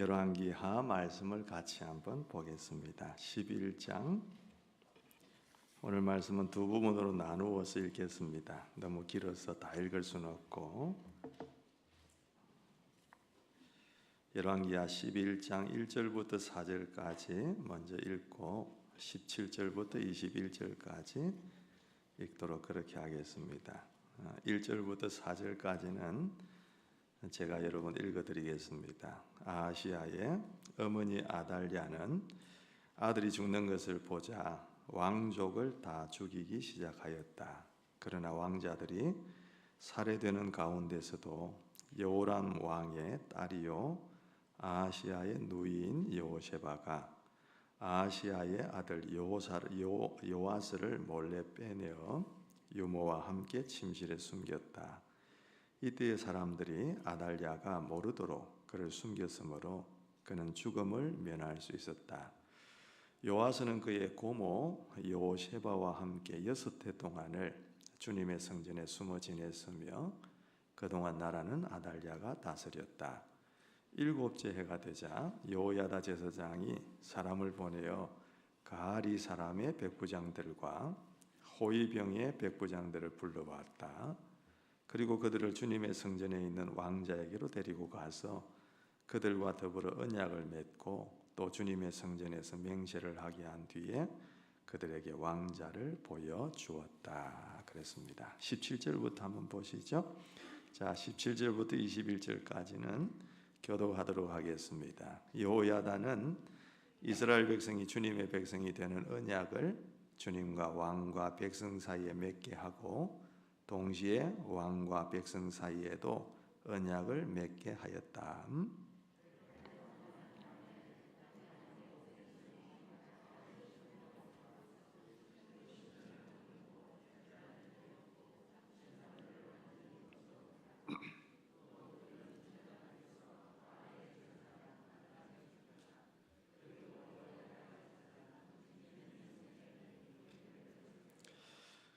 열왕기하 말씀을 같이 한번 보겠습니다. 11장 오늘 말씀은 두 부분으로 나누어서 읽겠습니다. 너무 길어서 다 읽을 수는 없고 열왕기하 11장 1절부터 4절까지 먼저 읽고 17절부터 21절까지 읽도록 그렇게 하겠습니다. 1절부터 4절까지는 제가 여러분 읽어드리겠습니다. 아하시야의 어머니 아달랴는 아들이 죽는 것을 보자 왕족을 다 죽이기 시작하였다. 그러나 왕자들이 살해되는 가운데서도 여호람 왕의 딸이요 아하시야의 누이인 여호세바가 아하시야의 아들 요아스를 몰래 빼내어 유모와 함께 침실에 숨겼다. 이때의 사람들이 아달랴가 모르도록 그를 숨겼으므로 그는 죽음을 면할 수 있었다. 요아스는 그의 고모 여호세바와 함께 6해 동안을 주님의 성전에 숨어 지냈으며 그동안 나라는 아달랴가 다스렸다. 7째 해가 되자 여호야다 제사장이 사람을 보내어 가리 사람의 백부장들과 호위병의 백부장들을 불러왔다. 그리고 그들을 주님의 성전에 있는 왕자에게로 데리고 가서 그들과 더불어 언약을 맺고 또 주님의 성전에서 맹세를 하게 한 뒤에 그들에게 왕자를 보여주었다. 그랬습니다. 17절부터 한번 보시죠. 자, 17절부터 21절까지는 교독하도록 하겠습니다. 여호야다는 이스라엘 백성이 주님의 백성이 되는 언약을 주님과 왕과 백성 사이에 맺게 하고 동시에 왕과 백성 사이에도 언약을 맺게 하였다.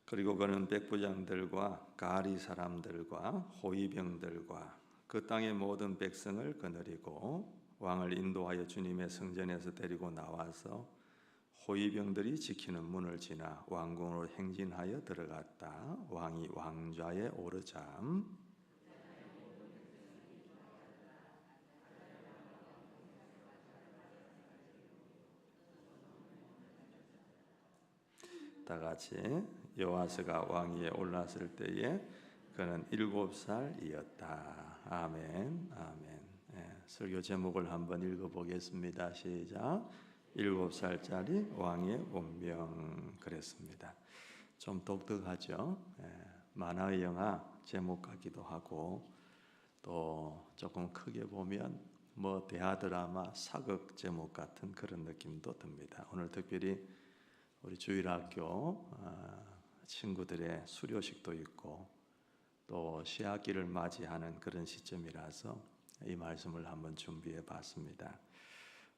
그리고 그는 백부장들과 가리 사람들과 호위병들과 그 땅의 모든 백성을 거느리고 왕을 인도하여 주님의 성전에서 데리고 나와서 호위병들이 지키는 문을 지나 왕궁으로 행진하여 들어갔다. 왕이 왕좌에 오르자 다 같이 요아스가 왕위에 올랐을 때에 그는 7살이었다. 아멘, 아멘. 설교 제목을 한번 읽어보겠습니다. 시작. 7살짜리 왕의 운명. 그랬습니다. 좀 독특하죠. 만화의 영화 제목 같기도 하고 또 조금 크게 보면 뭐 대하 드라마 사극 제목 같은 그런 느낌도 듭니다. 오늘 특별히 우리 주일학교 친구들의 수료식도 있고 또 시학기를 맞이하는 그런 시점이라서 이 말씀을 한번 준비해 봤습니다.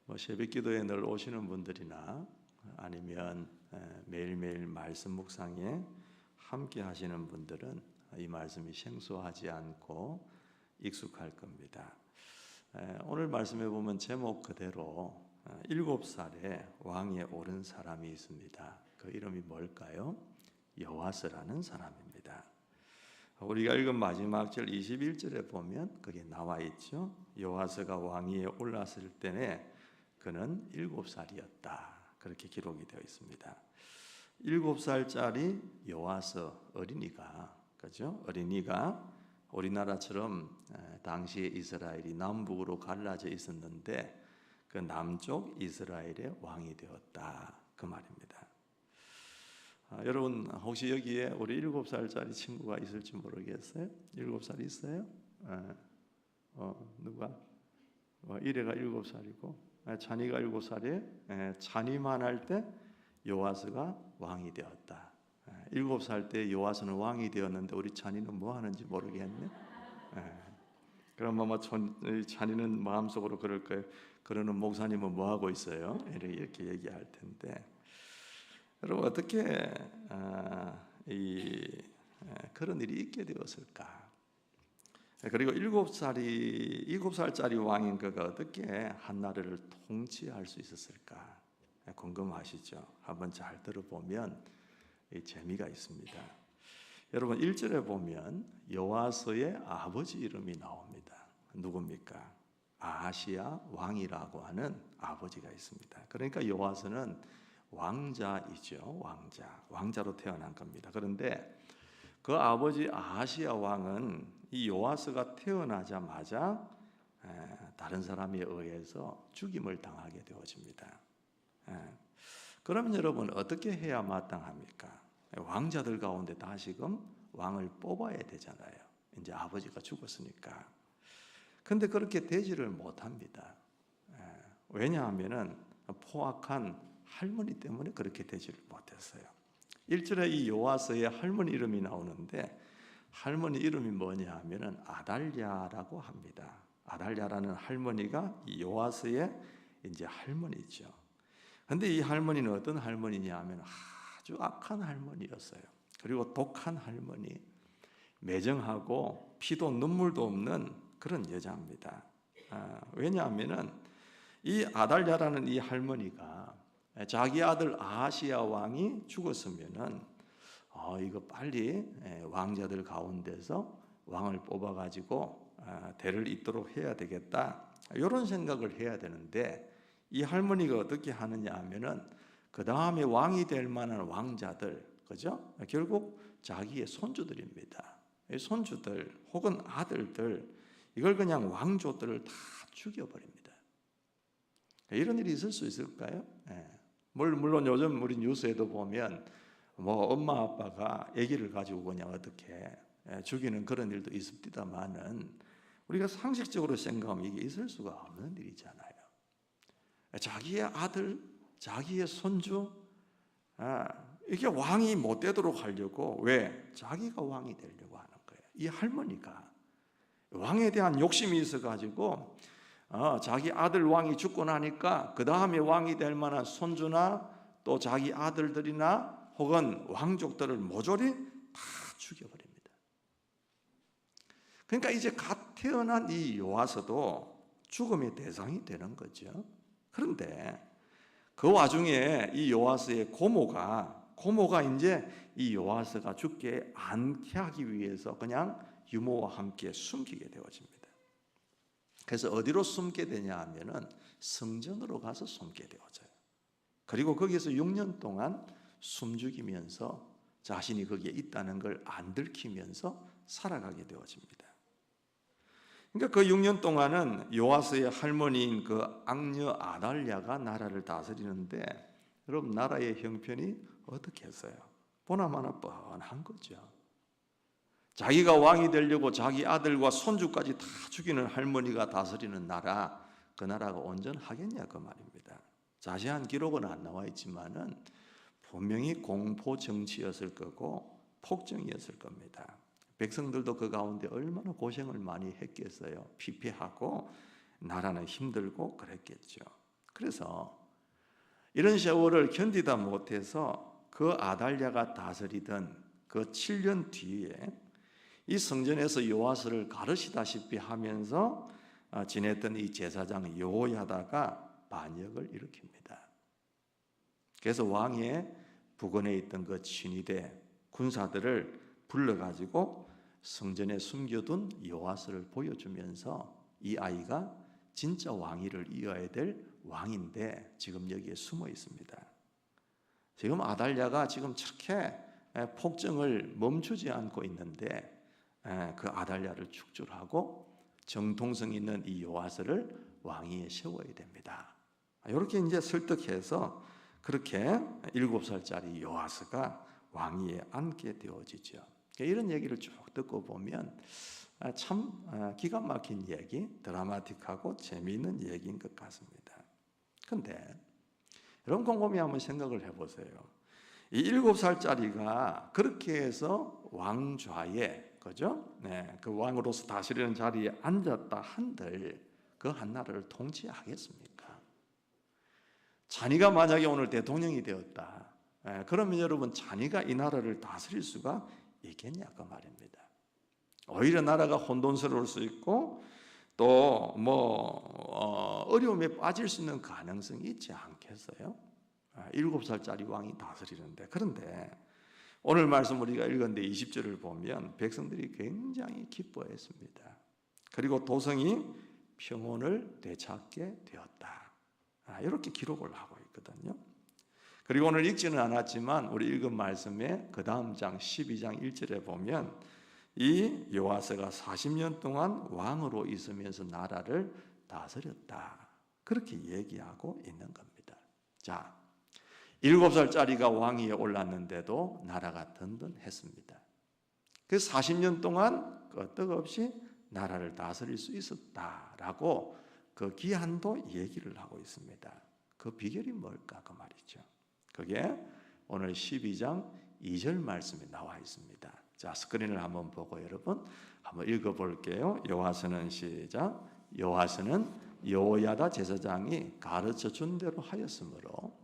뭐 새벽기도에 늘 오시는 분들이나 아니면 매일매일 말씀 묵상에 함께 하시는 분들은 이 말씀이 생소하지 않고 익숙할 겁니다. 오늘 말씀에 보면 제목 그대로 7살에 왕위에 오른 사람이 있습니다. 그 이름이 뭘까요? 요아스라는 사람입니다. 우리가 읽은 마지막 절 21절에 보면 그게 나와 있죠. 요아스가 왕위에 올랐을 때에 그는 7살이었다. 그렇게 기록이 되어 있습니다. 7살짜리 요아스 어린이가, 그죠? 어린이가 우리나라처럼 당시에 이스라엘이 남북으로 갈라져 있었는데 그 남쪽 이스라엘의 왕이 되었다. 그 말입니다. 여러분 혹시 여기에 우리 7살짜리 친구가 있을지 모르겠어요? 7살 있어요? 누가? 이래가 7살이고 찬이가 7살이에요. 찬이만 할 때 요아스가 왕이 되었다. 7살 때 요아스는 왕이 되었는데 우리 찬이는 뭐 하는지 모르겠네. 그럼 아마 찬이는 마음속으로 그럴 거예요. 그러는 목사님은 뭐 하고 있어요? 이렇게 얘기할 텐데 여러분 어떻게 그런 일이 있게 되었을까? 그리고 7살짜리 왕인 그가 어떻게 한 나라를 통치할 수 있었을까? 궁금하시죠? 한번 잘 들어보면 재미가 있습니다. 여러분 1절에 보면 여호와서의 아버지 이름이 나옵니다. 누굽니까? 아하시야 왕이라고 하는 아버지가 있습니다. 그러니까 여호와서는 왕자이죠. 왕자로 태어난 겁니다. 그런데 그 아버지 아하시야 왕은 이 여호와서가 태어나자마자 다른 사람에 의해서 죽임을 당하게 되어집니다. 그러면 여러분 어떻게 해야 마땅합니까? 왕자들 가운데 다시금 왕을 뽑아야 되잖아요. 이제 아버지가 죽었으니까. 근데 그렇게 되지를 못합니다. 왜냐하면은 포악한 할머니 때문에 그렇게 되지를 못했어요. 1절에 이 여호와서의 할머니 이름이 나오는데 할머니 이름이 뭐냐 하면은 아달랴라고 합니다. 아달랴라는 할머니가 이 여호와서의 이제 할머니죠. 근데 이 할머니는 어떤 할머니냐 하면 아주 악한 할머니였어요. 그리고 독한 할머니, 매정하고 피도 눈물도 없는 그런 여자입니다. 왜냐하면은 이 아달랴라는 이 할머니가 자기 아들 아하시야 왕이 죽었으면은 이거 빨리 왕자들 가운데서 왕을 뽑아가지고 대를 잇도록 해야 되겠다. 이런 생각을 해야 되는데 이 할머니가 어떻게 하느냐 하면은 그 다음에 왕이 될 만한 왕자들, 그죠? 결국 자기의 손주들입니다. 손주들 혹은 아들들 이걸 그냥 왕족들을 다 죽여버립니다. 이런 일이 있을 수 있을까요? 물론 요즘 우리 뉴스에도 보면 뭐 엄마 아빠가 아기를 가지고 그냥 어떻게 죽이는 그런 일도 있습니다만은 우리가 상식적으로 생각하면 이게 있을 수가 없는 일이잖아요. 자기의 아들, 자기의 손주, 이게 왕이 못 되도록 하려고 왜? 자기가 왕이 되려고 하는 거예요. 이 할머니가 왕에 대한 욕심이 있어가지고 자기 아들 왕이 죽고 나니까 그 다음에 왕이 될 만한 손주나 또 자기 아들들이나 혹은 왕족들을 모조리 다 죽여버립니다. 그러니까 이제 갓 태어난 이 여호와서도 죽음의 대상이 되는 거죠. 그런데 그 와중에 이 여호와서의 고모가 이제 이 여호와서가 죽게 않게 하기 위해서 그냥 유모와 함께 숨기게 되어집니다. 그래서 어디로 숨게 되냐 하면은 성전으로 가서 숨게 되어져요. 그리고 거기서 6년 동안 숨죽이면서 자신이 거기에 있다는 걸 안 들키면서 살아가게 되어집니다. 그러니까 그 6년 동안은 여호와서의 할머니인 그 악녀 아달랴가 나라를 다스리는데 여러분 나라의 형편이 어떻게 했어요? 보나마나 뻔한 거죠. 자기가 왕이 되려고 자기 아들과 손주까지 다 죽이는 할머니가 다스리는 나라, 그 나라가 온전하겠냐 그 말입니다. 자세한 기록은 안 나와 있지만은 분명히 공포 정치였을 거고 폭정이었을 겁니다. 백성들도 그 가운데 얼마나 고생을 많이 했겠어요. 피폐하고 나라는 힘들고 그랬겠죠. 그래서 이런 세월을 견디다 못해서 그 아달랴가 다스리던 그 7년 뒤에 이 성전에서 여호와서를 가르치다시피 하면서 지냈던 이 제사장 여호야다가 반역을 일으킵니다. 그래서 왕의 부근에 있던 그 친위대 군사들을 불러가지고 성전에 숨겨둔 여호와서를 보여주면서 이 아이가 진짜 왕위를 이어야 될 왕인데 지금 여기에 숨어 있습니다. 지금 아달랴가 지금 저렇게 폭정을 멈추지 않고 있는데 그 아달랴를 축출하고 정통성 있는 이 여호와서를 왕위에 세워야 됩니다. 이렇게 이제 설득해서 그렇게 7살짜리 여호와서가 왕위에 앉게 되어지죠. 이런 얘기를 쭉 듣고 보면 참 기가 막힌 얘기, 드라마틱하고 재미있는 얘기인 것 같습니다. 그런데 여러분 곰곰이 한번 생각을 해보세요. 이 7살짜리가 그렇게 해서 왕좌에 그죠? 그 왕으로서 다스리는 자리에 앉았다 한들 그 한 나라를 통치하겠습니까? 자니가 만약에 오늘 대통령이 되었다. 그러면 여러분 자니가 이 나라를 다스릴 수가 있겠냐 그 말입니다. 오히려 나라가 혼돈스러울 수 있고 또 어려움에 빠질 수 있는 가능성이 있지 않겠어요? 7살짜리 왕이 다스리는데. 그런데 오늘 말씀 우리가 읽었는데 20절을 보면 백성들이 굉장히 기뻐했습니다. 그리고 도성이 평온을 되찾게 되었다. 이렇게 기록을 하고 있거든요. 그리고 오늘 읽지는 않았지만 우리 읽은 말씀에 그 다음 장 12장 1절에 보면 이 요아스가 40년 동안 왕으로 있으면서 나라를 다스렸다. 그렇게 얘기하고 있는 겁니다. 자, 7살짜리가 왕위에 올랐는데도 나라가 든든했습니다. 그 40년 동안 끄떡없이 나라를 다스릴 수 있었다라고 그 기한도 얘기를 하고 있습니다. 그 비결이 뭘까 그 말이죠. 그게 오늘 12장 2절 말씀에 나와 있습니다. 자, 스크린을 한번 보고 여러분 한번 읽어볼게요. 요아스는 시작. 요아스는 여호야다 제사장이 가르쳐준 대로 하였으므로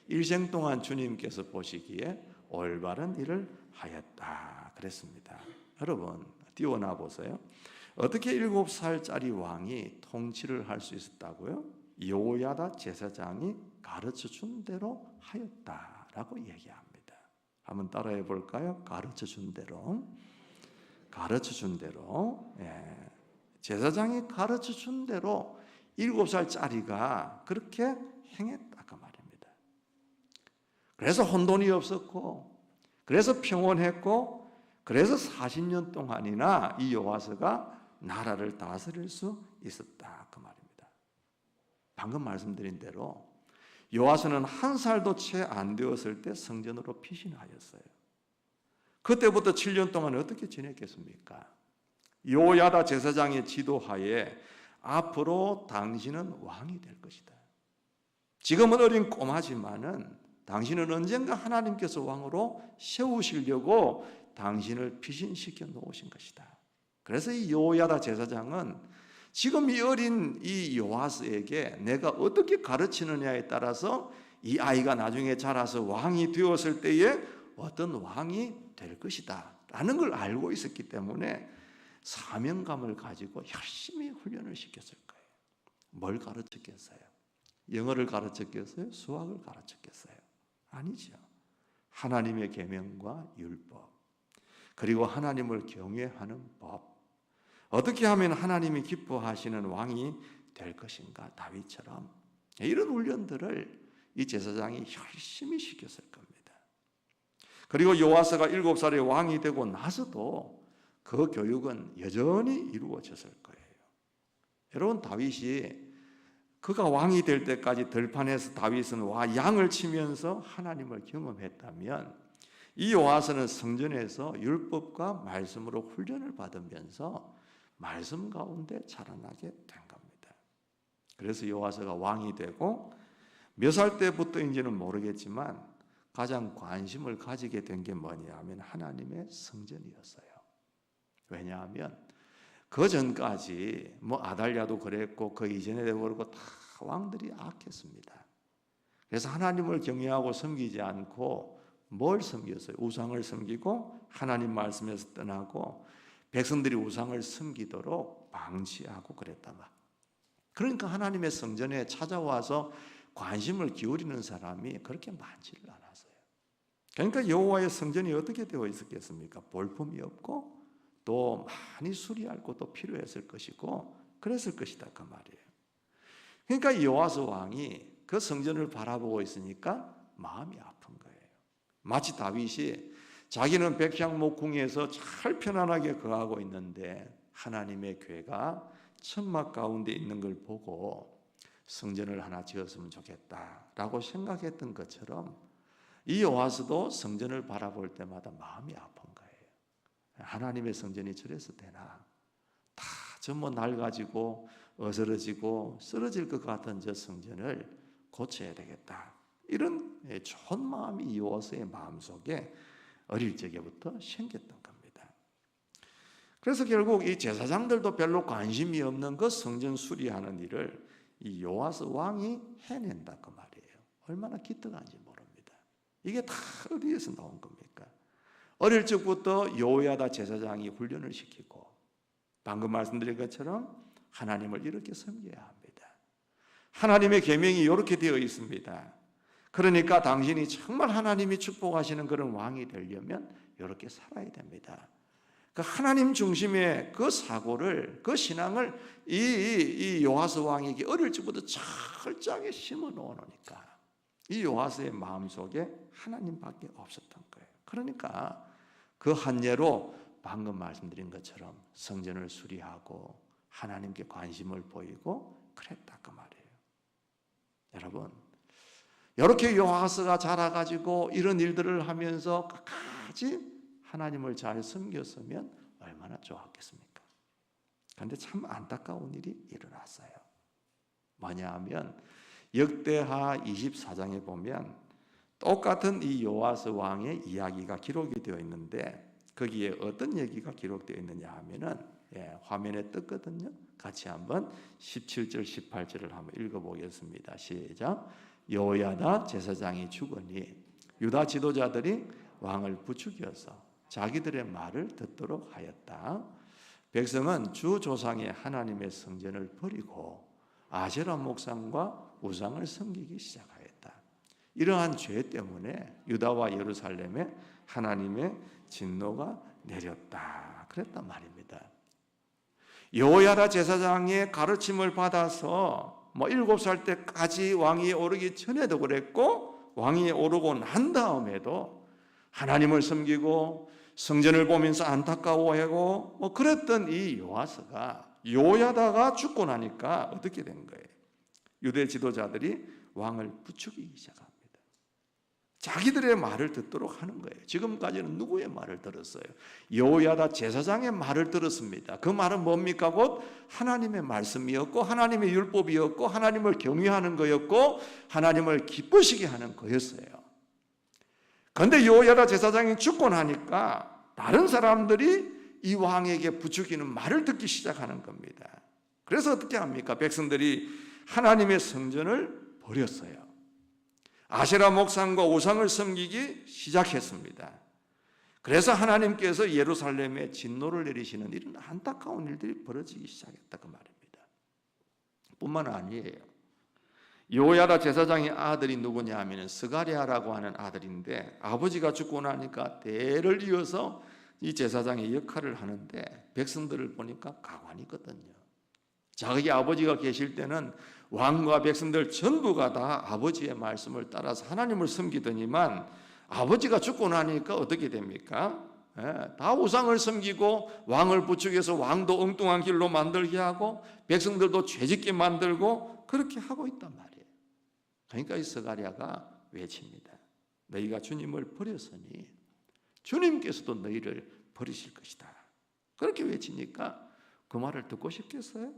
일생 동안 주님께서 보시기에 올바른 일을 하였다 그랬습니다. 여러분 띄워놔 보세요. 어떻게 7살짜리 왕이 통치를 할 수 있었다고요? 여호야다 제사장이 가르쳐준 대로 하였다라고 얘기합니다. 한번 따라해 볼까요? 가르쳐준 대로. 가르쳐준 대로. 제사장이 가르쳐준 대로 7살짜리가 그렇게 행했다 그 말입니다. 그래서 혼돈이 없었고, 그래서 평온했고, 그래서 40년 동안이나 이 요아스가 나라를 다스릴 수 있었다 그 말입니다. 방금 말씀드린 대로 요아스는 1살도 채 안 되었을 때 성전으로 피신하였어요. 그때부터 7년 동안 어떻게 지냈겠습니까? 여호야다 제사장의 지도하에 앞으로 당신은 왕이 될 것이다. 지금은 어린 꼬마지만은 당신은 언젠가 하나님께서 왕으로 세우시려고 당신을 피신시켜 놓으신 것이다. 그래서 이 여호야다 제사장은 지금 이 어린 이 요아스에게 내가 어떻게 가르치느냐에 따라서 이 아이가 나중에 자라서 왕이 되었을 때에 어떤 왕이 될 것이다 라는 걸 알고 있었기 때문에 사명감을 가지고 열심히 훈련을 시켰을 거예요. 뭘 가르쳤겠어요? 영어를 가르쳤겠어요? 수학을 가르쳤겠어요? 아니죠. 하나님의 계명과 율법, 그리고 하나님을 경외하는 법, 어떻게 하면 하나님이 기뻐하시는 왕이 될 것인가, 다윗처럼 이런 훈련들을 이 제사장이 열심히 시켰을 겁니다. 그리고 요아스가 7살에 왕이 되고 나서도 그 교육은 여전히 이루어졌을 거예요. 여러분 다윗이 그가 왕이 될 때까지 들판에서 다윗은 양을 치면서 하나님을 경험했다면 이 요아스는 성전에서 율법과 말씀으로 훈련을 받으면서 말씀 가운데 자라나게 된 겁니다. 그래서 요아스가 왕이 되고 몇 살 때부터인지는 모르겠지만 가장 관심을 가지게 된 게 뭐냐면 하나님의 성전이었어요. 왜냐하면 그 전까지 아달랴도 그랬고 그 이전에도 그렇고 다 왕들이 악했습니다. 그래서 하나님을 경외하고 섬기지 않고 뭘 섬겼어요? 우상을 섬기고 하나님 말씀에서 떠나고 백성들이 우상을 섬기도록 방치하고 그랬다. 그러니까 하나님의 성전에 찾아와서 관심을 기울이는 사람이 그렇게 많지를 않았어요. 그러니까 여호와의 성전이 어떻게 되어 있었겠습니까? 볼품이 없고 또 많이 수리할 것도 필요했을 것이고 그랬을 것이다 그 말이에요. 그러니까 여호와스 왕이 그 성전을 바라보고 있으니까 마음이 아픈 거예요. 마치 다윗이 자기는 백향목궁에서 잘 편안하게 거하고 있는데 하나님의 궤가 천막 가운데 있는 걸 보고 성전을 하나 지었으면 좋겠다라고 생각했던 것처럼 이 요아스도 성전을 바라볼 때마다 마음이 아픈 거예요. 하나님의 성전이 저래서 되나? 다 전부 낡아지고 어스러지고 쓰러질 것 같은 저 성전을 고쳐야 되겠다. 이런 좋은 마음이 이 요아스의 마음속에 어릴 적에부터 생겼던 겁니다. 그래서 결국 이 제사장들도 별로 관심이 없는 그 성전 수리하는 일을 이 요아스 왕이 해낸다 그 말이에요. 얼마나 기특한지 모릅니다. 이게 다 어디에서 나온 겁니까? 어릴 적부터 여호야다 제사장이 훈련을 시키고 방금 말씀드린 것처럼 하나님을 이렇게 섬겨야 합니다. 하나님의 계명이 이렇게 되어 있습니다. 그러니까 당신이 정말 하나님이 축복하시는 그런 왕이 되려면 이렇게 살아야 됩니다. 그 하나님 중심의 그 사고를, 그 신앙을 이 요아스 왕에게 어릴 적부터 철저하게 심어 놓으니까 이 요아스의 마음속에 하나님밖에 없었던 거예요. 그러니까 그 한 예로 방금 말씀드린 것처럼 성전을 수리하고 하나님께 관심을 보이고 그랬다 그 말이에요. 여러분, 이렇게 요아스가 자라가지고 이런 일들을 하면서 끝까지 하나님을 잘 섬겼으면 얼마나 좋았겠습니까? 그런데 참 안타까운 일이 일어났어요. 뭐냐 하면 역대하 24장에 보면 똑같은 이 요아스 왕의 이야기가 기록이 되어 있는데 거기에 어떤 얘기가 기록되어 있느냐 하면은 화면에 떴거든요. 같이 한번 17절 18절을 한번 읽어보겠습니다. 시작. 여호야다 제사장이 죽으니 유다 지도자들이 왕을 부추겨서 자기들의 말을 듣도록 하였다. 백성은 주 조상의 하나님의 성전을 버리고 아세라 목상과 우상을 섬기기 시작하였다. 이러한 죄 때문에 유다와 예루살렘에 하나님의 진노가 내렸다. 그랬단 말입니다. 여호야다 제사장의 가르침을 받아서 7살 때까지 왕위에 오르기 전에도 그랬고 왕위에 오르고 난 다음에도 하나님을 섬기고 성전을 보면서 안타까워하고 그랬던 이 요아스가 요야다가 죽고 나니까 어떻게 된 거예요? 유대 지도자들이 왕을 부추기기 시작합니다. 자기들의 말을 듣도록 하는 거예요. 지금까지는 누구의 말을 들었어요? 여호야다 제사장의 말을 들었습니다. 그 말은 뭡니까? 곧 하나님의 말씀이었고 하나님의 율법이었고 하나님을 경외하는 거였고 하나님을 기쁘시게 하는 거였어요. 그런데 여호야다 제사장이 죽고 나니까 다른 사람들이 이 왕에게 부추기는 말을 듣기 시작하는 겁니다. 그래서 어떻게 합니까? 백성들이 하나님의 성전을 버렸어요. 아세라 목상과 우상을 섬기기 시작했습니다. 그래서 하나님께서 예루살렘에 진노를 내리시는 이런 안타까운 일들이 벌어지기 시작했다 그 말입니다. 뿐만 아니에요. 여호야다 제사장의 아들이 누구냐 하면 스가랴라고 하는 아들인데 아버지가 죽고 나니까 대를 이어서 이 제사장의 역할을 하는데 백성들을 보니까 가관이거든요. 자기 아버지가 계실 때는 왕과 백성들 전부가 다 아버지의 말씀을 따라서 하나님을 섬기더니만 아버지가 죽고 나니까 어떻게 됩니까? 다 우상을 섬기고 왕을 부추겨서 왕도 엉뚱한 길로 만들게 하고 백성들도 죄짓게 만들고 그렇게 하고 있단 말이에요. 그러니까 이 스가랴가 외칩니다. 너희가 주님을 버렸으니 주님께서도 너희를 버리실 것이다. 그렇게 외치니까 그 말을 듣고 싶겠어요?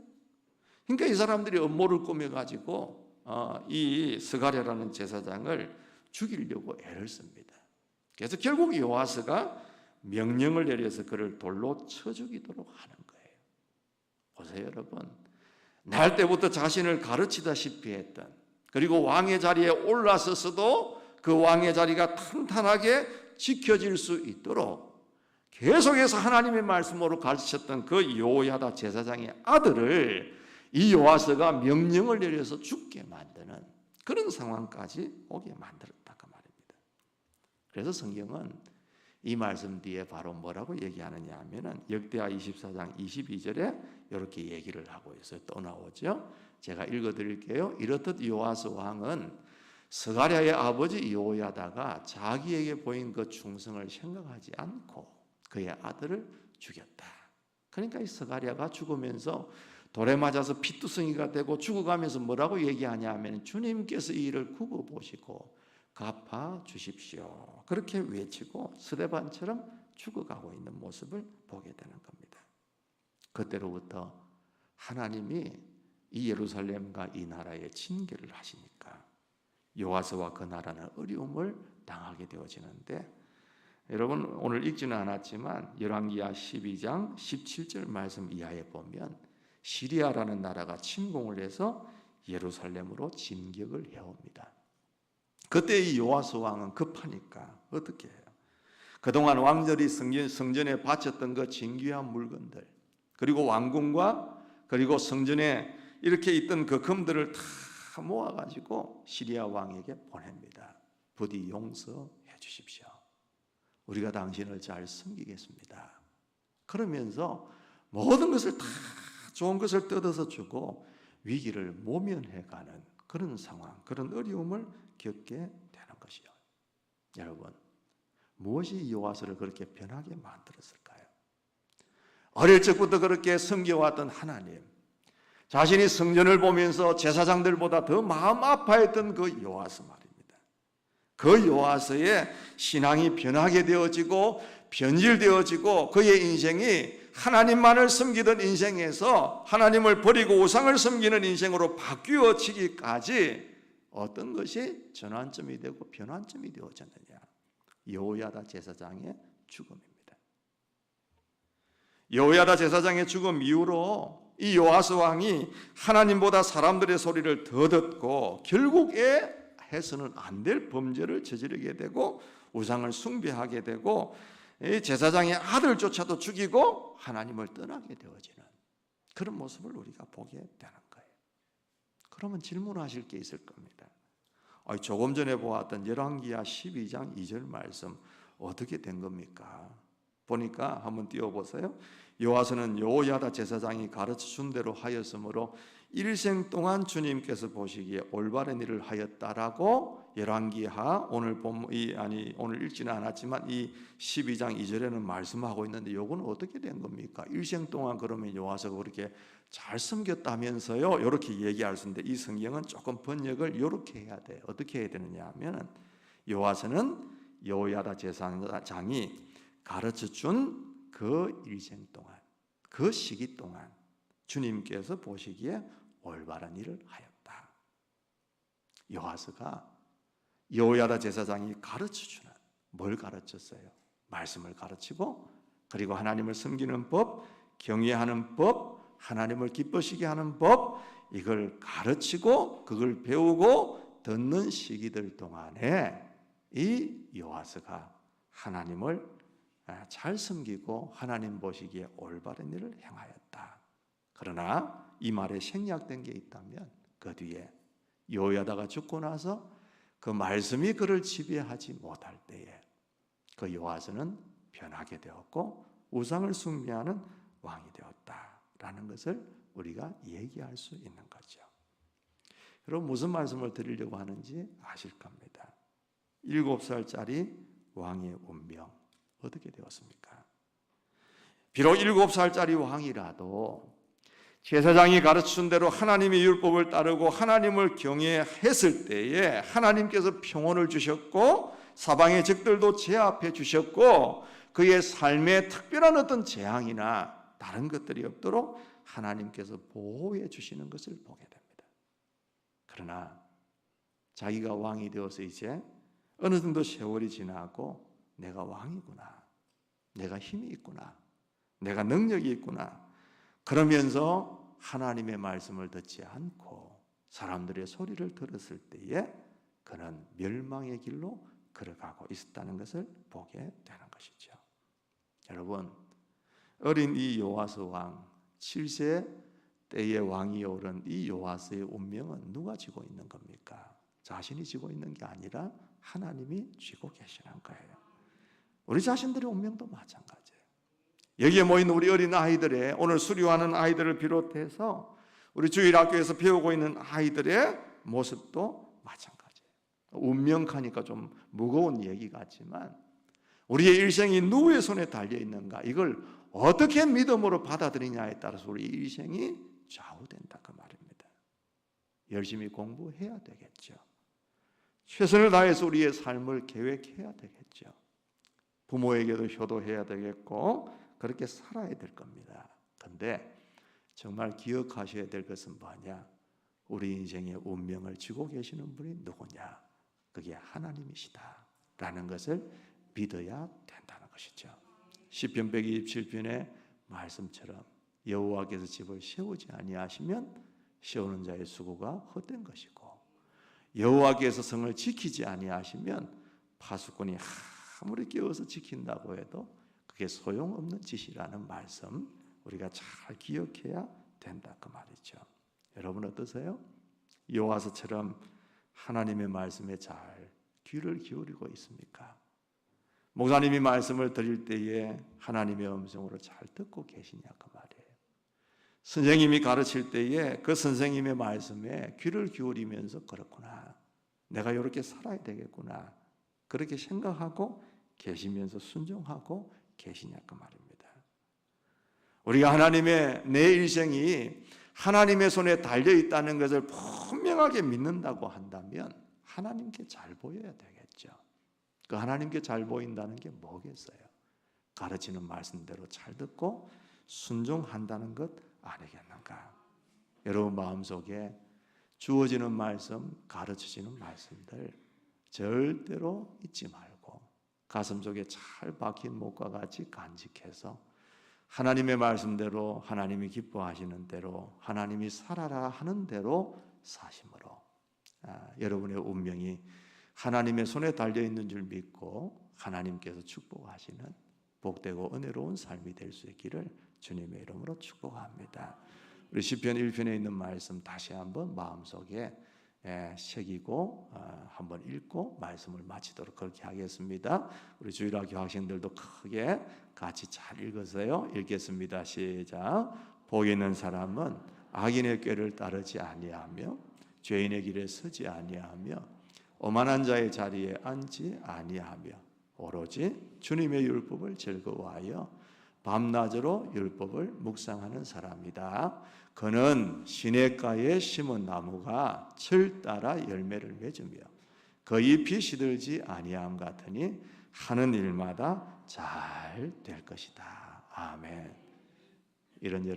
그러니까 이 사람들이 음모를 꾸며가지고 이 스가랴라는 제사장을 죽이려고 애를 씁니다. 그래서 결국 요아스가 명령을 내려서 그를 돌로 쳐 죽이도록 하는 거예요. 보세요 여러분. 날 때부터 자신을 가르치다시피 했던 그리고 왕의 자리에 올라서서도 그 왕의 자리가 탄탄하게 지켜질 수 있도록 계속해서 하나님의 말씀으로 가르치셨던 그 여호야다 제사장의 아들을 이 요아스가 명령을 내려서 죽게 만드는 그런 상황까지 오게 만들었다 그 말입니다. 그래서 성경은 이 말씀 뒤에 바로 뭐라고 얘기하느냐 하면은 역대하 24장 22절에 이렇게 얘기를 하고 있어요. 또 나오죠. 제가 읽어드릴게요. 이렇듯 요아스 왕은 스가랴의 아버지 여호야다가 자기에게 보인 그 충성을 생각하지 않고 그의 아들을 죽였다. 그러니까 이 스가랴가 죽으면서 돌에 맞아서 피투성이가 되고 죽어가면서 뭐라고 얘기하냐 하면 주님께서 이 일을 굽어 보시고 갚아 주십시오. 그렇게 외치고 스데반처럼 죽어가고 있는 모습을 보게 되는 겁니다. 그때로부터 하나님이 이 예루살렘과 이 나라에 징계를 하시니까 요아스와 그 나라는 어려움을 당하게 되어지는데 여러분 오늘 읽지는 않았지만 열왕기하 12장 17절 말씀 이하에 보면 시리아라는 나라가 침공을 해서 예루살렘으로 진격을 해옵니다. 그때 이 요아스 왕은 급하니까 어떻게 해요? 그동안 왕절이 성전에 바쳤던 그 진귀한 물건들 그리고 왕궁과 그리고 성전에 이렇게 있던 그 금들을 다 모아가지고 시리아 왕에게 보냅니다. 부디 용서해 주십시오. 우리가 당신을 잘 섬기겠습니다. 그러면서 모든 것을 다 좋은 것을 뜯어서 주고 위기를 모면해가는 그런 상황, 그런 어려움을 겪게 되는 것이요. 여러분, 무엇이 요아스를 그렇게 변하게 만들었을까요? 어릴 적부터 그렇게 섬겨왔던 하나님, 자신이 성전을 보면서 제사장들보다 더 마음 아파했던 그 요아스 말입니다. 그 요아스의 신앙이 변하게 되어지고 변질되어지고 그의 인생이 하나님만을 섬기던 인생에서 하나님을 버리고 우상을 섬기는 인생으로 바뀌어지기까지 어떤 것이 전환점이 되고 변환점이 되어졌느냐? 여호야다 제사장의 죽음입니다. 여호야다 제사장의 죽음 이후로 이 요아스 왕이 하나님보다 사람들의 소리를 더 듣고 결국에 해서는 안 될 범죄를 저지르게 되고 우상을 숭배하게 되고 제사장의 아들조차도 죽이고 하나님을 떠나게 되어지는 그런 모습을 우리가 보게 되는 거예요. 그러면 질문하실 게 있을 겁니다. 조금 전에 보았던 열왕기하 12장 2절 말씀 어떻게 된 겁니까? 보니까 한번 띄워보세요. 요아스는 여호야다 제사장이 가르쳐준 대로 하였으므로 일생 동안 주님께서 보시기에 올바른 일을 하였다라고 열왕기하 오늘 읽지는 않았지만 이 12장 2절에는 말씀하고 있는데 이건 어떻게 된 겁니까? 일생 동안 그러면 요아스가 그렇게 잘 섬겼다면서요? 이렇게 얘기할 수 있는데 이 성경은 조금 번역을 이렇게 해야 돼요. 어떻게 해야 되느냐 하면 요아스는 여호야다 제사장이 가르쳐준 그 일생 동안 그 시기 동안 주님께서 보시기에 올바른 일을 하였다. 요아스가 여호야다 제사장이 가르쳐주는 뭘 가르쳤어요? 말씀을 가르치고 그리고 하나님을 섬기는 법, 경외하는 법, 하나님을 기쁘시게 하는 법 이걸 가르치고 그걸 배우고 듣는 시기들 동안에 이 요아스가 하나님을 잘 섬기고 하나님 보시기에 올바른 일을 행하였다. 그러나 이 말에 생략된 게 있다면 그 뒤에 여호야다가 죽고 나서 그 말씀이 그를 지배하지 못할 때에 그 요아스는 변하게 되었고 우상을 숭배하는 왕이 되었다라는 것을 우리가 얘기할 수 있는 거죠. 여러분 무슨 말씀을 드리려고 하는지 아실 겁니다. 7살짜리 왕의 운명 어떻게 되었습니까? 비록 7살짜리 왕이라도 제사장이 가르친 대로 하나님의 율법을 따르고 하나님을 경외했을 때에 하나님께서 평온을 주셨고 사방의 적들도 제압해 주셨고 그의 삶에 특별한 어떤 재앙이나 다른 것들이 없도록 하나님께서 보호해 주시는 것을 보게 됩니다. 그러나 자기가 왕이 되어서 이제 어느 정도 세월이 지나고 내가 왕이구나, 내가 힘이 있구나, 내가 능력이 있구나 그러면서 하나님의 말씀을 듣지 않고 사람들의 소리를 들었을 때에 그는 멸망의 길로 걸어가고 있었다는 것을 보게 되는 것이죠. 여러분 어린 이 요아스 왕 7세 때의 왕이 오른 이 요아스의 운명은 누가 쥐고 있는 겁니까? 자신이 쥐고 있는 게 아니라 하나님이 쥐고 계시는 거예요. 우리 자신들의 운명도 마찬가지예요. 여기에 모인 우리 어린 아이들의 오늘 수료하는 아이들을 비롯해서 우리 주일학교에서 배우고 있는 아이들의 모습도 마찬가지예요. 운명하니까 좀 무거운 얘기 같지만 우리의 일생이 누구의 손에 달려 있는가 이걸 어떻게 믿음으로 받아들이냐에 따라서 우리 일생이 좌우된다 그 말입니다. 열심히 공부해야 되겠죠. 최선을 다해서 우리의 삶을 계획해야 되겠죠. 부모에게도 효도해야 되겠고 그렇게 살아야 될 겁니다. 그런데 정말 기억하셔야 될 것은 뭐냐? 우리 인생의 운명을 쥐고 계시는 분이 누구냐? 그게 하나님이시다라는 것을 믿어야 된다는 것이죠. 시편 127편의 말씀처럼 여호와께서 집을 세우지 아니하시면 세우는 자의 수고가 헛된 것이고 여호와께서 성을 지키지 아니하시면 파수꾼이 아무리 깨워서 지킨다고 해도 그게 소용없는 짓이라는 말씀 우리가 잘 기억해야 된다 그 말이죠. 여러분 어떠세요? 요아스처럼 하나님의 말씀에 잘 귀를 기울이고 있습니까? 목사님이 말씀을 드릴 때에 하나님의 음성으로 잘 듣고 계시냐 그 말이에요. 선생님이 가르칠 때에 그 선생님의 말씀에 귀를 기울이면서 그렇구나, 내가 이렇게 살아야 되겠구나, 그렇게 생각하고 계시면서 순종하고 계시냐 그 말입니다. 우리가 하나님의 내 일생이 하나님의 손에 달려 있다는 것을 분명하게 믿는다고 한다면 하나님께 잘 보여야 되겠죠. 그 하나님께 잘 보인다는 게 뭐겠어요? 가르치는 말씀대로 잘 듣고 순종한다는 것 아니겠는가? 여러분 마음속에 주어지는 말씀, 가르치시는 말씀들 절대로 잊지 말고 가슴속에 잘 박힌 못과 같이 간직해서 하나님의 말씀대로, 하나님이 기뻐하시는 대로, 하나님이 살아라 하는 대로 사심으로 여러분의 운명이 하나님의 손에 달려있는 줄 믿고 하나님께서 축복하시는 복되고 은혜로운 삶이 될 수 있기를 주님의 이름으로 축복합니다. 우리 시편 1편에 있는 말씀 다시 한번 마음속에 새기고 한번 읽고 말씀을 마치도록 그렇게 하겠습니다. 우리 주일학교 학생들도 크게 같이 잘 읽으세요. 읽겠습니다. 시작. 복 있는 사람은 악인의 꾀를 따르지 아니하며 죄인의 길에 서지 아니하며 오만한 자의 자리에 앉지 아니하며 오로지 주님의 율법을 즐거워하여 밤낮으로 율법을 묵상하는 사람이다. 그는 시냇가에 심은 나무가 철 따라 열매를 맺으며 그 잎이 시들지 아니함 같으니 하는 일마다 잘 될 것이다. 아멘. 이런 여러분